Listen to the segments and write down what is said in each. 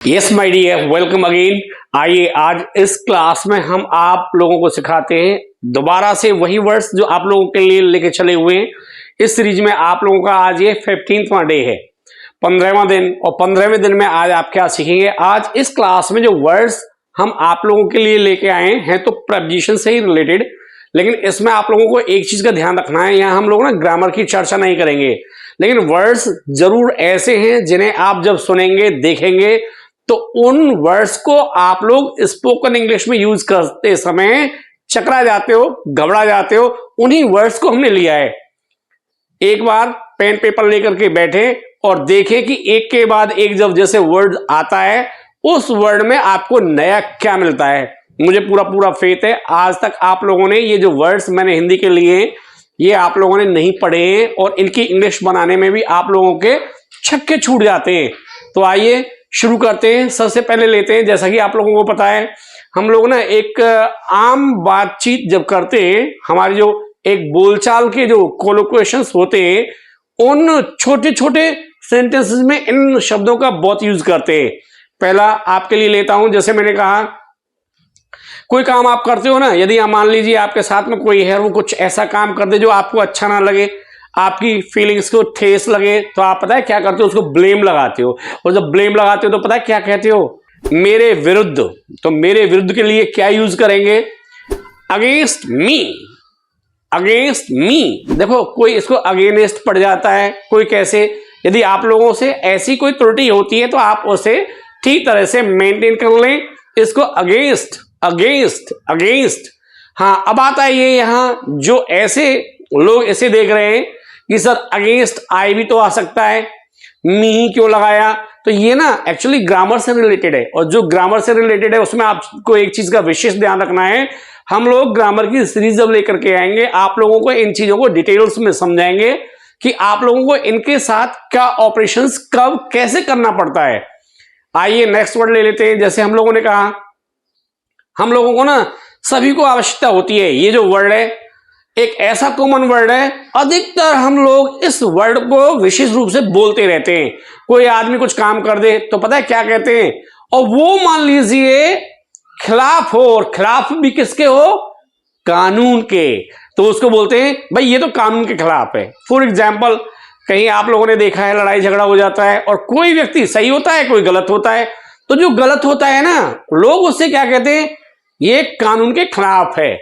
Yes my dear, welcome again. आइए आज इस क्लास में हम आप लोगों को सिखाते हैं दोबारा से वही वर्ड्स जो आप लोगों के लिए लेके चले हुए हैं। इस सीरीज में आप लोगों का आज ये 15वां डे है, 15वां दिन। और 15वें दिन में आज आप क्या सीखेंगे? आज इस क्लास में जो वर्ड्स हम आप लोगों के लिए लेके आए हैं तो प्रेपोजिशन से ही रिलेटेड, लेकिन इसमें आप लोगों को एक चीज का ध्यान रखना है। यहाँ हम लोग ना ग्रामर की चर्चा नहीं करेंगे, लेकिन वर्ड्स जरूर ऐसे हैं जिन्हें आप जब सुनेंगे देखेंगे तो उन वर्ड्स को आप लोग स्पोकन इंग्लिश में यूज करते समय चकरा जाते हो, घबरा जाते हो। उन्हीं वर्ड्स को हमने लिया है। एक बार पेन पेपर लेकर के बैठे और देखें कि एक के बाद एक जब जैसे वर्ड आता है उस वर्ड में आपको नया क्या मिलता है। मुझे पूरा पूरा फेथ है आज तक आप लोगों ने ये जो वर्ड्स मैंने हिंदी के लिए ये आप लोगों ने नहीं पढ़े हैं और इनकी इंग्लिश बनाने में भी आप लोगों के छक्के छूट जाते हैं। तो आइए शुरू करते हैं। सबसे पहले लेते हैं, जैसा कि आप लोगों को पता है हम लोग ना एक आम बातचीत जब करते हैं, हमारी जो एक बोलचाल के जो कोलोक्वेशंस होते हैं उन छोटे छोटे सेंटेंसेस में इन शब्दों का बहुत यूज करते हैं। पहला आपके लिए लेता हूं, जैसे मैंने कहा कोई काम आप करते हो ना, यदि आप मान लीजिए आपके साथ में कोई है, वो कुछ ऐसा काम कर दे जो आपको अच्छा ना लगे, आपकी फीलिंग्स को ठेस लगे, तो आप पता है क्या करते हो? उसको ब्लेम लगाते हो। और जब ब्लेम लगाते हो तो पता है क्या कहते हो? मेरे विरुद्ध। तो मेरे विरुद्ध के लिए क्या यूज करेंगे? Against me. Against me. देखो कोई इसको अगेंस्ट पड़ जाता है, कोई कैसे। यदि आप लोगों से ऐसी कोई त्रुटि होती है तो आप उसे ठीक तरह से मेंटेन कर लें। इसको अगेंस्ट अगेंस्ट अगेंस्ट। हाँ, अब आता है ये यहां जो ऐसे लोग ऐसे देख रहे हैं कि सर अगेंस्ट आई भी तो आ सकता है, मी ही क्यों लगाया? तो ये ना एक्चुअली ग्रामर से रिलेटेड है, और जो ग्रामर से रिलेटेड है उसमें आपको एक चीज का विशेष ध्यान रखना है। हम लोग ग्रामर की सीरीज जब लेकर के आएंगे आप लोगों को इन चीजों को डिटेल्स में समझाएंगे कि आप लोगों को इनके साथ क्या ऑपरेशंस कब कैसे करना पड़ता है। आइए नेक्स्ट वर्ड ले लेते हैं। जैसे हम लोगों ने कहा हम लोगों को ना सभी को आवश्यकता होती है, ये जो वर्ड है एक ऐसा कॉमन वर्ड है, अधिकतर हम लोग इस वर्ड को विशेष रूप से बोलते रहते हैं। कोई आदमी कुछ काम कर दे तो पता है क्या कहते हैं? और वो मान लीजिए खिलाफ हो, और खिलाफ भी किसके हो? कानून के। तो उसको बोलते हैं भाई ये तो कानून के खिलाफ है। फॉर एग्जाम्पल, कहीं आप लोगों ने देखा है लड़ाई झगड़ा हो जाता है और कोई व्यक्ति सही होता है कोई गलत होता है, तो जो गलत होता है ना लोग उससे क्या कहते हैं? ये कानून के खिलाफ है।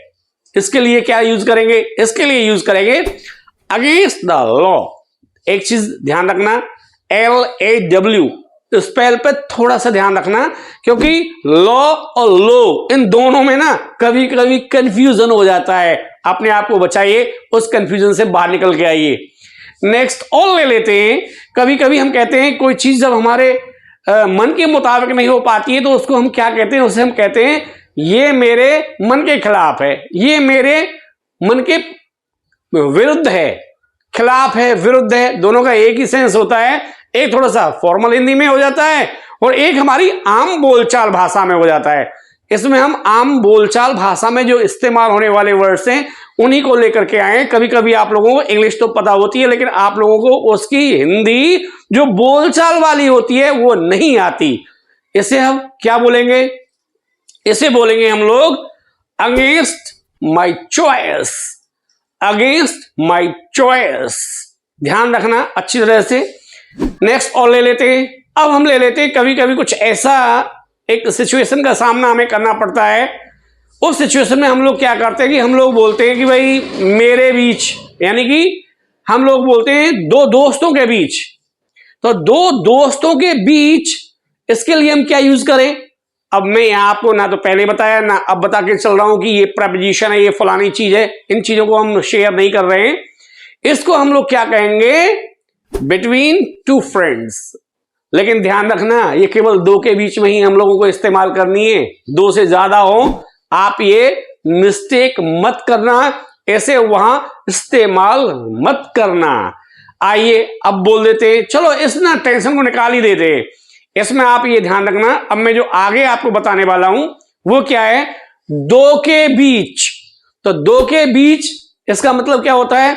इसके लिए क्या यूज करेंगे? इसके लिए यूज करेंगे अगेंस्ट द लॉ। एक चीज ध्यान रखना, LAW स्पेल पे थोड़ा सा ध्यान रखना, क्योंकि लॉ और लो इन दोनों में ना कभी कभी कंफ्यूजन हो जाता है। अपने आप को बचाइए, उस कंफ्यूजन से बाहर निकल के आइए। नेक्स्ट ऑल ले लेते हैं। कभी कभी हम कहते हैं कोई चीज जब हमारे मन के मुताबिक नहीं हो पाती है तो उसको हम क्या कहते हैं? उसे हम कहते हैं ये मेरे मन के खिलाफ है, ये मेरे मन के विरुद्ध है। खिलाफ है, विरुद्ध है, दोनों का एक ही सेंस होता है। एक थोड़ा सा फॉर्मल हिंदी में हो जाता है और एक हमारी आम बोलचाल भाषा में हो जाता है। इसमें हम आम बोलचाल भाषा में जो इस्तेमाल होने वाले वर्ड्स हैं उन्हीं को लेकर के आए। कभी कभी आप लोगों को इंग्लिश तो पता होती है, लेकिन आप लोगों को उसकी हिंदी जो बोलचाल वाली होती है वो नहीं आती। इसे हम क्या बोलेंगे? इसे बोलेंगे हम लोग against my choice. Against my choice, ध्यान रखना अच्छी तरह से। नेक्स्ट और ले लेते हैं। अब हम ले लेते हैं कभी कभी कुछ ऐसा एक सिचुएशन का सामना हमें करना पड़ता है। उस सिचुएशन में हम लोग क्या करते हैं कि हम लोग बोलते हैं कि भाई मेरे बीच, यानी कि हम लोग बोलते हैं दो दोस्तों के बीच। तो दो दोस्तों के बीच, इसके लिए हम क्या यूज करें? अब मैं यहां आपको ना तो पहले बताया ना अब बता के चल रहा हूं कि ये प्रेपोजिशन है, ये फलानी चीज है। इन चीजों को हम शेयर नहीं कर रहे हैं। इसको हम लोग क्या कहेंगे? Between two friends. लेकिन ध्यान रखना ये केवल दो के बीच में ही हम लोगों को इस्तेमाल करनी है। दो से ज्यादा हो आप ये मिस्टेक मत करना, ऐसे वहां इस्तेमाल मत करना। आइए अब बोल देते हैं, चलो इस ना टेंशन को निकाल ही देते हैं। इसमें आप ये ध्यान रखना, अब मैं जो आगे आपको बताने वाला हूं वो क्या है? दो के बीच। तो दो के बीच इसका मतलब क्या होता है?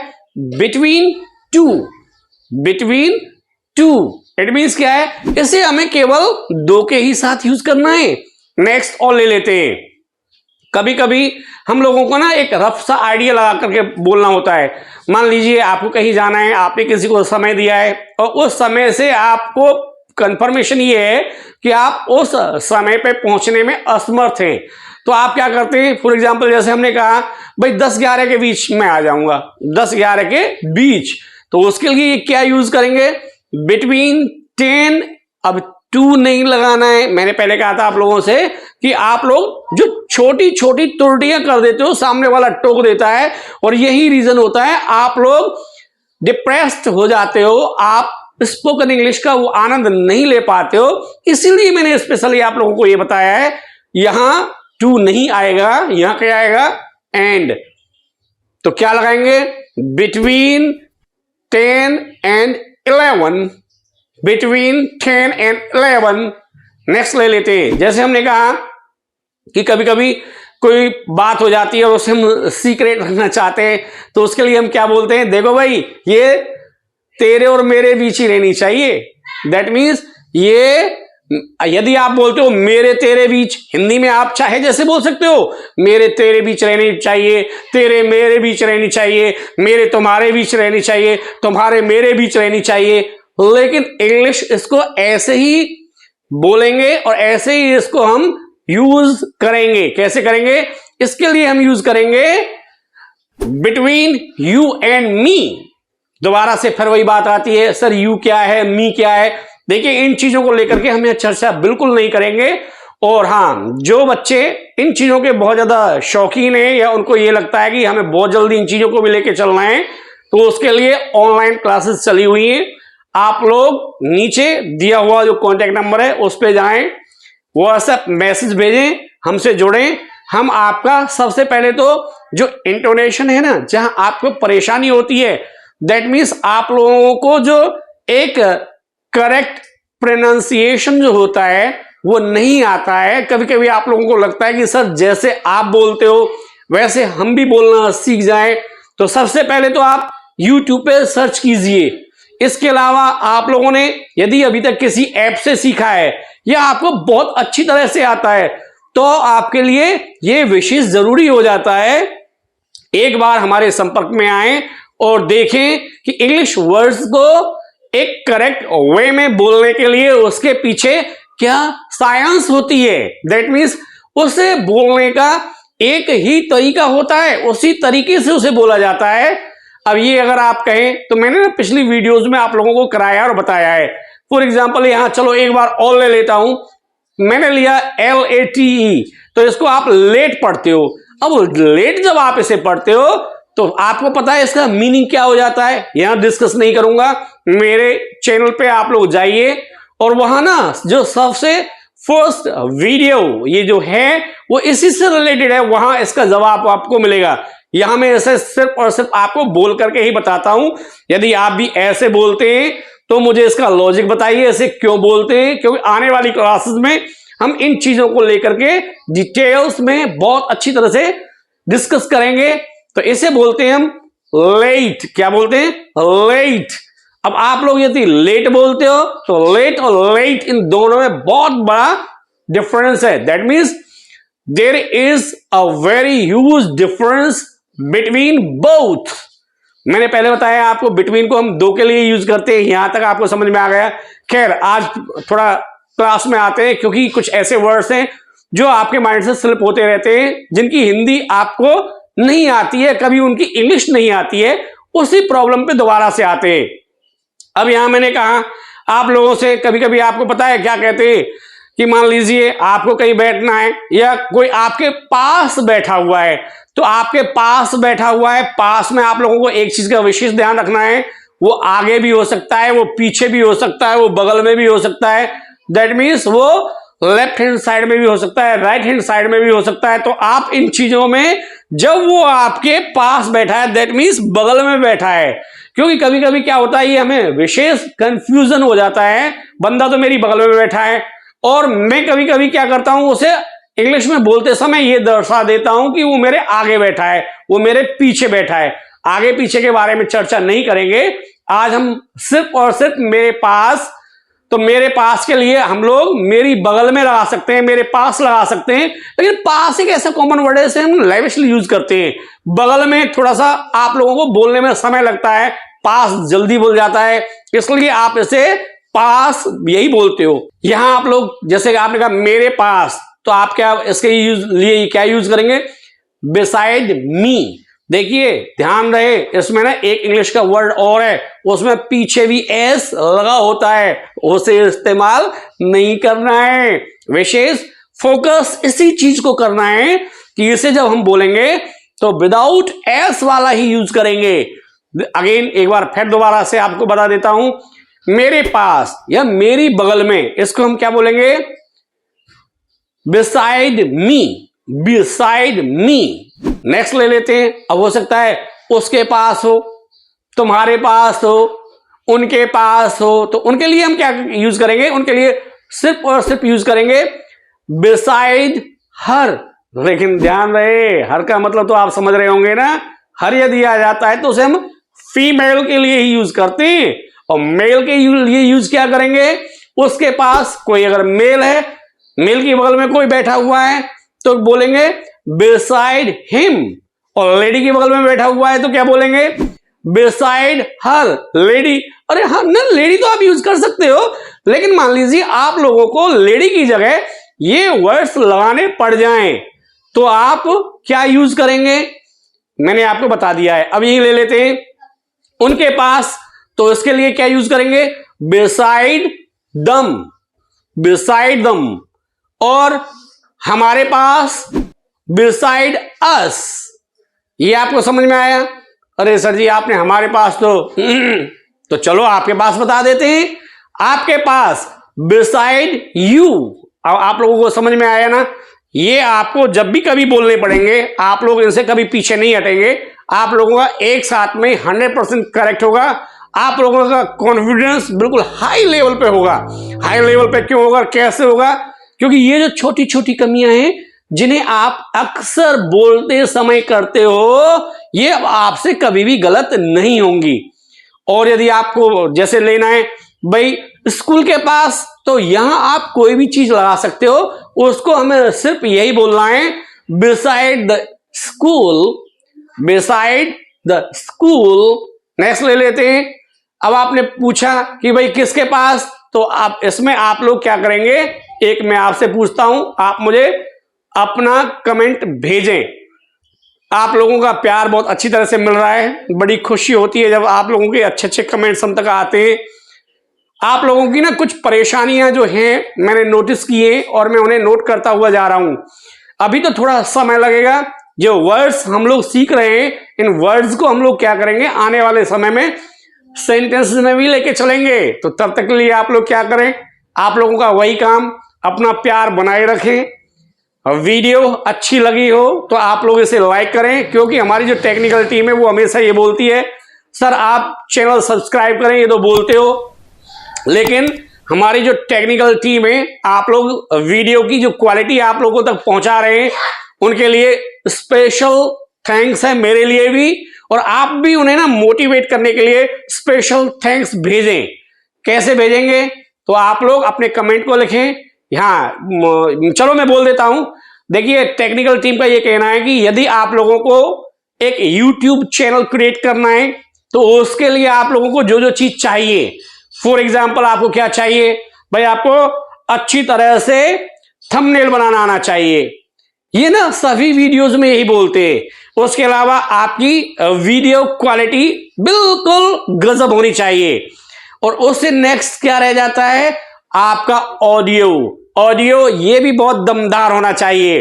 Between two. Between two it means क्या है, इसे हमें केवल दो के ही साथ यूज करना है। नेक्स्ट और ले लेते हैं। कभी कभी हम लोगों को ना एक रफ सा आइडिया लगा करके बोलना होता है। मान लीजिए आपको कहीं जाना है, आपने किसी को समय दिया है और उस समय से आपको कंफर्मेशन ये है कि आप उस समय पे पहुंचने में असमर्थ हैं, तो आप क्या करते हैं? फॉर एग्जांपल जैसे हमने कहा भाई 10-11 के बीच में आ जाऊंगा, 10-11 के बीच, तो उसके लिए क्या यूज करेंगे? बिटवीन 10। अब 2 नहीं लगाना है। मैंने पहले कहा था आप लोगों से कि आप लोग जो छोटी छोटी त्रुटियां कर देते हो, सामने वाला टोक देता है, और यही रीजन होता है आप लोग डिप्रेस्ड हो जाते हो, आप स्पोकन इंग्लिश का वो आनंद नहीं ले पाते हो। इसीलिए मैंने स्पेशली आप लोगों को ये बताया है, यहां 2 नहीं आएगा, यहां क्या आएगा? एंड। तो क्या लगाएंगे? Between 10 and 11। Between 10 and 11। Next ले लेते हैं। जैसे हमने कहा कि कभी कभी कोई बात हो जाती है और उसे हम सीक्रेट रखना चाहते हैं, तो उसके लिए हम क्या बोलते हैं? देखो भाई, ये तेरे और मेरे बीच ही रहनी चाहिए। दैट मीन्स ये, यदि आप बोलते हो मेरे तेरे बीच, हिंदी में आप चाहे जैसे बोल सकते हो, मेरे तेरे बीच रहनी चाहिए, तेरे मेरे बीच रहनी चाहिए, मेरे तुम्हारे बीच रहनी चाहिए, तुम्हारे मेरे बीच रहनी चाहिए। लेकिन इंग्लिश इसको ऐसे ही बोलेंगे और ऐसे ही इसको हम यूज करेंगे। कैसे करेंगे? इसके लिए हम यूज करेंगे बिटवीन यू एंड मी। दोबारा से फिर वही बात आती है, सर यू क्या है, मी क्या है? देखिए, इन चीजों को लेकर के हम यह चर्चा बिल्कुल नहीं करेंगे। और हाँ, जो बच्चे इन चीजों के बहुत ज्यादा शौकीन हैं या उनको ये लगता है कि हमें बहुत जल्दी इन चीजों को भी लेके चलना है, तो उसके लिए ऑनलाइन क्लासेस चली हुई हैं। आप लोग नीचे दिया हुआ जो कॉन्टेक्ट नंबर है उस पर जाएं, व्हाट्सएप मैसेज भेजें, हमसे जुड़ें। हम आपका सबसे पहले तो जो इंटोनेशन है ना, जहां आपको परेशानी होती है, दैट मीन्स आप लोगों को जो एक करेक्ट प्रोनाउंसिएशन जो होता है वो नहीं आता है। कभी कभी आप लोगों को लगता है कि सर जैसे आप बोलते हो वैसे हम भी बोलना सीख जाएं, तो सबसे पहले तो आप YouTube पे सर्च कीजिए। इसके अलावा आप लोगों ने यदि अभी तक किसी ऐप से सीखा है या आपको बहुत अच्छी तरह से आता है, तो आपके लिए यह विशेष जरूरी हो जाता है एक बार हमारे संपर्क में आए और देखें कि इंग्लिश वर्ड्स को एक करेक्ट वे में बोलने के लिए उसके पीछे क्या साइंस होती है। दैट मीन्स उसे बोलने का एक ही तरीका होता है, उसी तरीके से उसे बोला जाता है। अब ये अगर आप कहें तो मैंने ना पिछली वीडियोस में आप लोगों को कराया और बताया है। फॉर एग्जांपल यहां चलो एक बार और ले लेता हूं, मैंने लिया LATE, तो इसको आप लेट पढ़ते हो। अब लेट जब आप इसे पढ़ते हो तो आपको पता है इसका मीनिंग क्या हो जाता है, यहां डिस्कस नहीं करूंगा। मेरे चैनल पे आप लोग जाइए और वहां ना जो सबसे फर्स्ट वीडियो ये जो है वो इसी से रिलेटेड है, वहां इसका जवाब आपको मिलेगा। यहां मैं ऐसे सिर्फ और सिर्फ आपको बोल करके ही बताता हूं। यदि आप भी ऐसे बोलते हैं तो मुझे इसका लॉजिक बताइए, ऐसे क्यों बोलते हैं, क्योंकि आने वाली क्लासेस में हम इन चीजों को लेकर के डिटेल्स में बहुत अच्छी तरह से डिस्कस करेंगे। तो इसे बोलते हैं हम लेट। क्या बोलते हैं? लेट। अब आप लोग यदि लेट बोलते हो तो लेट और लेट इन दोनों में बहुत बड़ा डिफरेंस है। That means there is a very huge difference between both. मैंने पहले बताया आपको बिटवीन को हम दो के लिए यूज करते हैं, यहां तक आपको समझ में आ गया। खैर आज थोड़ा क्लास में आते हैं, क्योंकि कुछ ऐसे वर्ड्स हैं जो आपके माइंड से स्लिप होते रहते हैं, जिनकी हिंदी आपको नहीं आती है, कभी उनकी इंग्लिश नहीं आती है, उसी प्रॉब्लम पे दोबारा से आते हैं। अब यहां मैंने कहा आप लोगों से, कभी कभी आपको पता है क्या कहते हैं कि मान लीजिए आपको कहीं बैठना है या कोई आपके पास बैठा हुआ है, तो आपके पास बैठा हुआ है, पास में आप लोगों को एक चीज का विशेष ध्यान रखना है, वो आगे भी हो सकता है, वो पीछे भी हो सकता है, वो बगल में भी हो सकता है। दैट मीन्स वो लेफ्ट हैंड साइड में भी हो सकता है, राइट हैंड साइड में भी हो सकता है। तो आप इन चीजों में, जब वो आपके पास बैठा है दैट मीन्स बगल में बैठा है, क्योंकि कभी कभी क्या होता है ये हमें विशेष कंफ्यूजन हो जाता है, बंदा तो मेरी बगल में बैठा है और मैं कभी कभी क्या करता हूं उसे इंग्लिश में बोलते समय ये दर्शा देता हूं कि वो मेरे आगे बैठा है, वो मेरे पीछे बैठा है। आगे पीछे के बारे में चर्चा नहीं करेंगे आज, हम सिर्फ और सिर्फ मेरे पास तो मेरे पास के लिए हम लोग मेरी बगल में लगा सकते हैं, मेरे पास लगा सकते हैं। लेकिन पास एक ऐसा कॉमन वर्ड है जिसे हम लैविशली यूज करते हैं। बगल में थोड़ा सा आप लोगों को बोलने में समय लगता है, पास जल्दी बोल जाता है, इसलिए आप इसे पास यही बोलते हो। यहां आप लोग जैसे आपने कहा मेरे पास, तो आप क्या इसके लिए क्या यूज करेंगे? Beside me. देखिए ध्यान रहे, इसमें ना एक इंग्लिश का वर्ड और है, उसमें पीछे भी एस लगा होता है, उसे इस्तेमाल नहीं करना है। विशेष फोकस इसी चीज को करना है कि इसे जब हम बोलेंगे तो विदाउट एस वाला ही यूज करेंगे। अगेन एक बार फिर दोबारा से आपको बता देता हूं, मेरे पास या मेरी बगल में, इसको हम क्या बोलेंगे? Beside me, beside me. Next ले लेते हैं। अब हो सकता है उसके पास हो, तुम्हारे पास हो, उनके पास हो, तो उनके लिए हम क्या यूज करेंगे? उनके लिए सिर्फ और सिर्फ यूज करेंगे बिसाइड हर। लेकिन ध्यान रहे, हर का मतलब तो आप समझ रहे होंगे ना, हर यदि आ जाता है तो उसे हम फीमेल के लिए ही यूज करते हैं। और मेल के लिए यूज क्या करेंगे? उसके पास कोई अगर मेल है, मेल की बगल में कोई बैठा हुआ है तो बोलेंगे बिसाइड हिम। और लेडी की बगल में बैठा हुआ है तो क्या बोलेंगे? Beside her, lady. अरे हाँ ना, लेडी तो आप यूज कर सकते हो, लेकिन मान लीजिए आप लोगों को लेडी की जगह ये वर्ड्स लगाने पड़ जाएं तो आप क्या यूज करेंगे? मैंने आपको बता दिया है। अब यही ले लेते हैं उनके पास, तो इसके लिए क्या यूज करेंगे? बिसाइड दम, बिसाइड दम। और हमारे पास बिसाइड अस। ये आपको समझ में आया? अरे सर जी आपने हमारे पास तो चलो आपके पास बता देते हैं, आपके पास बिसाइड यू। अब आप लोगों को समझ में आया ना? ये आपको जब भी कभी बोलने पड़ेंगे, आप लोग इनसे कभी पीछे नहीं हटेंगे। आप लोगों का एक साथ में 100% करेक्ट होगा। आप लोगों का कॉन्फिडेंस बिल्कुल हाई लेवल पे होगा। हाई लेवल पे क्यों होगा, कैसे होगा? क्योंकि ये जो छोटी छोटी कमियां हैं जिन्हें आप अक्सर बोलते समय करते हो, ये आपसे कभी भी गलत नहीं होंगी। और यदि आपको जैसे लेना है भाई स्कूल के पास, तो यहां आप कोई भी चीज लगा सकते हो, उसको हमें सिर्फ यही बोलना है beside the school, beside the school. Next ले लेते हैं। अब आपने पूछा कि भाई किसके पास, तो आप इसमें आप लोग क्या करेंगे? एक मैं आपसे पूछता हूं, आप मुझे अपना कमेंट भेजें। आप लोगों का प्यार बहुत अच्छी तरह से मिल रहा है, बड़ी खुशी होती है जब आप लोगों के अच्छे अच्छे कमेंट्स हम तक आते हैं। आप लोगों की ना कुछ परेशानियां जो हैं मैंने नोटिस की हैं और मैं उन्हें नोट करता हुआ जा रहा हूं। अभी तो थोड़ा समय लगेगा, जो वर्ड्स हम लोग सीख रहे हैं इन वर्ड्स को हम लोग क्या करेंगे आने वाले समय में सेंटेंस में भी लेके चलेंगे। तो तब तक के लिए आप लोग क्या करें, आप लोगों का वही काम, अपना प्यार बनाए रखें। वीडियो अच्छी लगी हो तो आप लोग इसे लाइक करें, क्योंकि हमारी जो टेक्निकल टीम है वो हमेशा ये बोलती है सर आप चैनल सब्सक्राइब करें, ये तो बोलते हो, लेकिन हमारी जो टेक्निकल टीम है आप लोग वीडियो की जो क्वालिटी आप लोगों तक पहुंचा रहे हैं उनके लिए स्पेशल थैंक्स है मेरे लिए भी। और आप भी उन्हें ना मोटिवेट करने के लिए स्पेशल थैंक्स भेजें। कैसे भेजेंगे? तो आप लोग अपने कमेंट को लिखें। हाँ चलो मैं बोल देता हूं। देखिए टेक्निकल टीम का ये कहना है कि यदि आप लोगों को एक YouTube चैनल क्रिएट करना है तो उसके लिए आप लोगों को जो जो चीज चाहिए, फॉर एग्जाम्पल आपको क्या चाहिए भाई? आपको अच्छी तरह से थंबनेल बनाना आना चाहिए, ये ना सभी वीडियोस में यही बोलते हैं। उसके अलावा आपकी वीडियो क्वालिटी बिल्कुल गजब होनी चाहिए। और उससे नेक्स्ट क्या रह जाता है? आपका ऑडियो, ऑडियो ये भी बहुत दमदार होना चाहिए।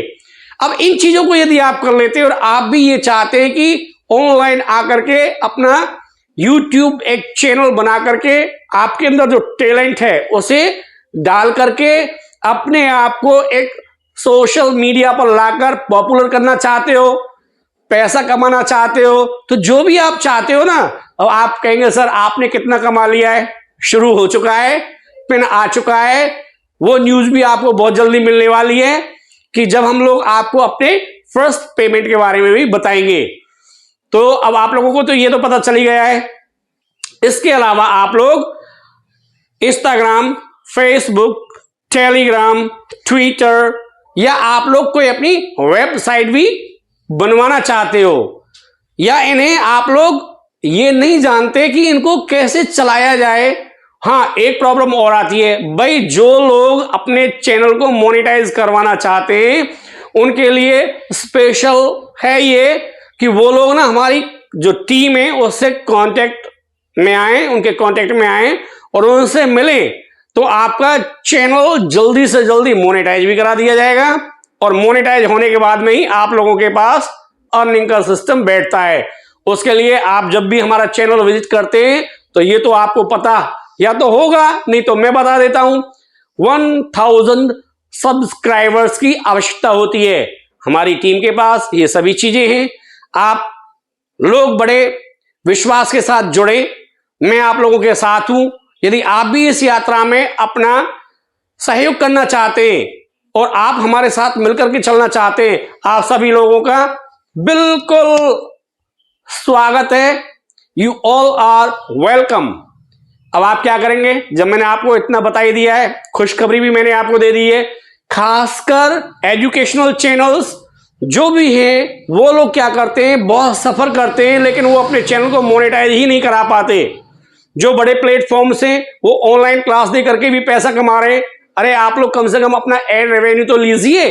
अब इन चीजों को यदि आप कर लेते हैं और आप भी ये चाहते हैं कि ऑनलाइन आकर के अपना YouTube एक चैनल बना करके आपके अंदर जो टैलेंट है उसे डाल करके अपने आप को एक सोशल मीडिया पर लाकर पॉपुलर करना चाहते हो, पैसा कमाना चाहते हो, तो जो भी आप चाहते हो ना, अब आप कहेंगे सर आपने कितना कमा लिया है, शुरू हो चुका है, पिन आ चुका है। वो न्यूज भी आपको बहुत जल्दी मिलने वाली है कि जब हम लोग आपको अपने फर्स्ट पेमेंट के बारे में भी बताएंगे। तो अब आप लोगों को तो ये तो पता चल ही गया है। इसके अलावा आप लोग इंस्टाग्राम, फेसबुक, टेलीग्राम, ट्विटर, या आप लोग कोई अपनी वेबसाइट भी बनवाना चाहते हो, या इन्हें आप लोग ये नहीं जानते कि इनको कैसे चलाया जाए। हाँ, एक प्रॉब्लम और आती है भाई, जो लोग अपने चैनल को मोनेटाइज करवाना चाहते हैं उनके लिए स्पेशल है ये कि वो लोग ना हमारी जो टीम है उससे कांटेक्ट में आए, उनके कांटेक्ट में आए और उनसे मिले, तो आपका चैनल जल्दी से जल्दी मोनेटाइज भी करा दिया जाएगा और मोनेटाइज होने के बाद में ही आप लोगों के पास अर्निंग का सिस्टम बैठता है। उसके लिए आप जब भी हमारा चैनल विजिट करते हैं तो ये तो आपको पता या तो होगा, नहीं तो मैं बता देता हूं, 1000 सब्सक्राइबर्स की आवश्यकता होती है हमारी टीम के पास। ये सभी चीजें हैं, आप लोग बड़े विश्वास के साथ जुड़े, मैं आप लोगों के साथ हूं। यदि आप भी इस यात्रा में अपना सहयोग करना चाहते हैं और आप हमारे साथ मिलकर के चलना चाहते हैं, आप सभी लोगों का बिल्कुल स्वागत है। You all are welcome. अब आप क्या करेंगे, जब मैंने आपको इतना बता ही दिया है, खुशखबरी भी मैंने आपको दे दी है, खासकर एजुकेशनल चैनल्स जो भी हैं वो लोग क्या करते हैं, बहुत सफर करते हैं लेकिन वो अपने चैनल को मोनेटाइज ही नहीं करा पाते। जो बड़े प्लेटफॉर्म्स हैं वो ऑनलाइन क्लास दे करके भी पैसा कमा रहे हैं। अरे आप लोग कम से कम अपना एड रेवेन्यू तो लीजिए।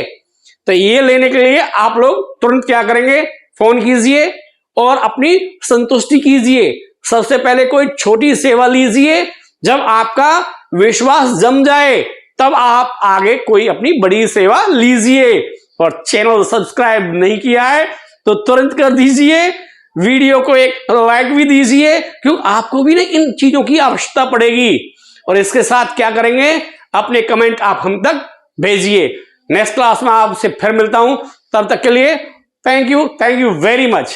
तो ये लेने के लिए आप लोग तुरंत क्या करेंगे, फोन कीजिए और अपनी संतुष्टि कीजिए। सबसे पहले कोई छोटी सेवा लीजिए, जब आपका विश्वास जम जाए तब आप आगे कोई अपनी बड़ी सेवा लीजिए। और चैनल सब्सक्राइब नहीं किया है तो तुरंत कर दीजिए, वीडियो को एक लाइक भी दीजिए, क्योंकि आपको भी ना इन चीजों की आवश्यकता पड़ेगी। और इसके साथ क्या करेंगे, अपने कमेंट आप हम तक भेजिए। नेक्स्ट क्लास में आपसे फिर मिलता हूं, तब तक के लिए थैंक यू वेरी मच।